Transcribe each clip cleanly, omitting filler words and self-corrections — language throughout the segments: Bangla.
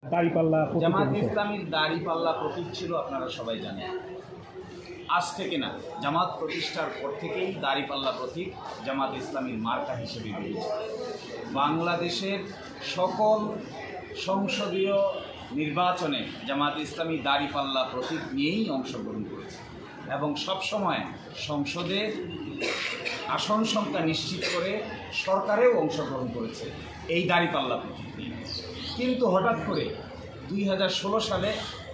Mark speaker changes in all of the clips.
Speaker 1: দাড়িপাল্লা
Speaker 2: জামাত ইসলামীর দাড়িপাল্লা প্রতীক ছিল, আপনারা সবাই জানেন। আজ থেকে না, জামাত প্রতিষ্ঠার পর থেকেই দাড়িপাল্লা প্রতীক জামাত ইসলামীর মার্কা হিসেবে বিবেচিত। বাংলাদেশের সকল সংসদীয় নির্বাচনে জামাত ইসলামী দাড়িপাল্লা প্রতীক নিয়েই অংশগ্রহণ করেছে এবং সবসময় সংসদে আসন সংখ্যা নিশ্চিত করে সরকারেও অংশগ্রহণ করেছে এই দাড়িপাল্লা প্রতীক নিয়ে। কিন্তু হঠাৎ করে 2016 সালে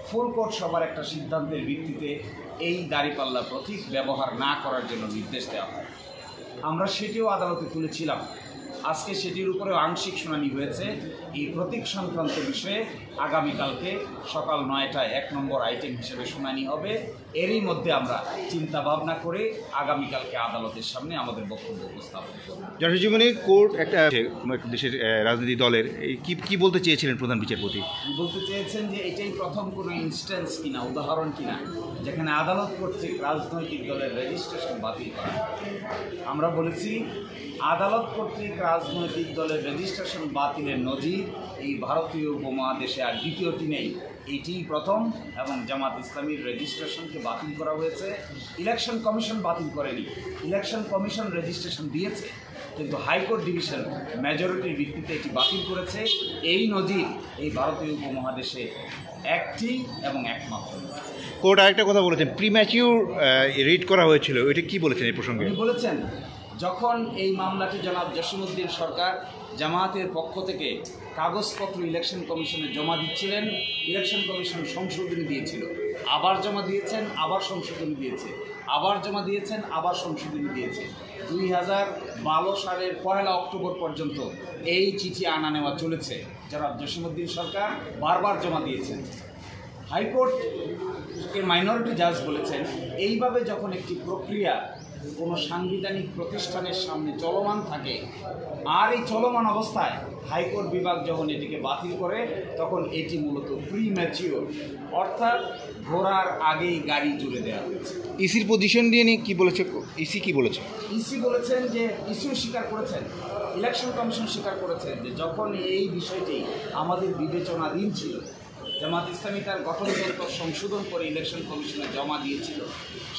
Speaker 2: ফুল কোর্ট সভার একটা সিদ্ধান্তের ভিত্তিতে এই দাড়িপাল্লা প্রতীক ব্যবহার না করার জন্য নির্দেশ দেওয়া হয়। আমরা সেটিও আদালতে তুলেছিলাম। আজকে সেটির উপরে আংশিক শুনানি হয়েছে। এই প্রতীক সংক্রান্ত বিষয়ে আগামীকালকে সকাল 9টায় 1 নম্বর আইটেম হিসেবে শুনানি হবে। এরই মধ্যে আমরা চিন্তা ভাবনা করে আগামীকালকে আদালতের সামনে আমাদের বক্তব্য উপস্থাপন করব।
Speaker 3: জনজীবনী কোর্ট একটা দেশের রাজনৈতিক দলের কি বলতে চেয়েছিলেন প্রধান বিচারপতি?
Speaker 2: বলতে চেয়েছেন যে এটাই প্রথম কোনো ইনস্ট্যান্স কিনা, উদাহরণ কিনা, যেখানে আদালত কর্তৃক রাজনৈতিক দলের রেজিস্ট্রেশন বাতিল করা। আমরা বলেছি আদালত কর্তৃক রাজনৈতিক দলের রেজিস্ট্রেশন বাতিলের নজির এই ভারতীয় উপমহাদেশে আর দ্বিতীয়টি নেই। এইটিই প্রথম এবং জামাত ইসলামীর রেজিস্ট্রেশনকে বাতিল করা হয়েছে। ইলেকশন কমিশন বাতিল করেনি, ইলেকশন কমিশন রেজিস্ট্রেশন দিয়েছে, কিন্তু হাইকোর্ট ডিভিশন মেজরিটির ভিত্তিতে এটি বাতিল করেছে। এই নজির এই ভারতীয় উপমহাদেশে একটি এবং একমাত্র।
Speaker 3: কোর্ট আরেকটা কথা বলেছেন, প্রিম্যাচিউর রিড করা হয়েছিল, এটা কি বলেছেন এই প্রসঙ্গে?
Speaker 2: উনি বলেছেন যখন এই মামলাটি জনাব জসিমউদ্দিন সরকার জামায়াতের পক্ষ থেকে কাগজপত্র ইলেকশন কমিশনে জমা দিচ্ছিলেন, ইলেকশন কমিশন সংশোধনী দিয়েছিল, আবার জমা দিয়েছেন, আবার সংশোধনী দিয়েছে, আবার জমা দিয়েছেন, আবার সংশোধনী দিয়েছে। 2012 সালের 1 অক্টোবর পর্যন্ত এই চিঠি আনা নেওয়া চলেছে। জনাব জসিমউদ্দিন সরকার বারবার জমা দিয়েছেন। হাইকোর্টের মাইনরিটি জাজ বলেছেন এইভাবে যখন একটি প্রক্রিয়া কোনো সাংবিধানিক প্রতিষ্ঠানের সামনে চলমান থাকে আর এই চলমান অবস্থায় হাইকোর্ট বিভাগ যখন এটিকে বাতিল করে তখন এটি মূলত প্রিম্যাচিওর, অর্থাৎ ঘোড়ার আগেই গাড়ি জুড়ে দেওয়া হয়েছে।
Speaker 3: ইসির পজিশন নিয়ে কি বলেছে? ইসি কি বলেছে?
Speaker 2: ইসি বলেছেন যে ইসিও স্বীকার করেছেন, ইলেকশন কমিশন স্বীকার করেছেন যে যখন এই বিষয়টি আমাদের বিবেচনাধীন ছিল, জামাত ইসলামী তার গঠনতন্ত্র সংশোধন করে ইলেকশন কমিশনে জমা দিয়েছিল,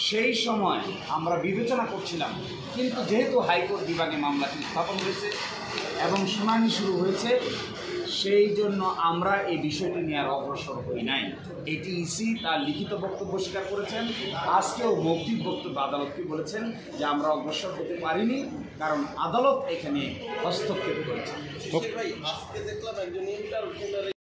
Speaker 2: সেই সময় আমরা বিবেচনা করছিলাম। কিন্তু যেহেতু হাইকোর্ট বিভাগে মামলাটি উত্থাপন হয়েছে এবং শুনানি শুরু হয়েছে, সেই জন্য আমরা এই বিষয়টি নিয়ে আর অগ্রসর হই নাই। এটি ইসি তার লিখিত বক্তব্য স্বীকার করেছেন। আজকেও মৌখিক বক্তব্য আদালতকে বলেছেন যে আমরা অগ্রসর হতে পারিনি, কারণ আদালত এখানে হস্তক্ষেপ করেছে।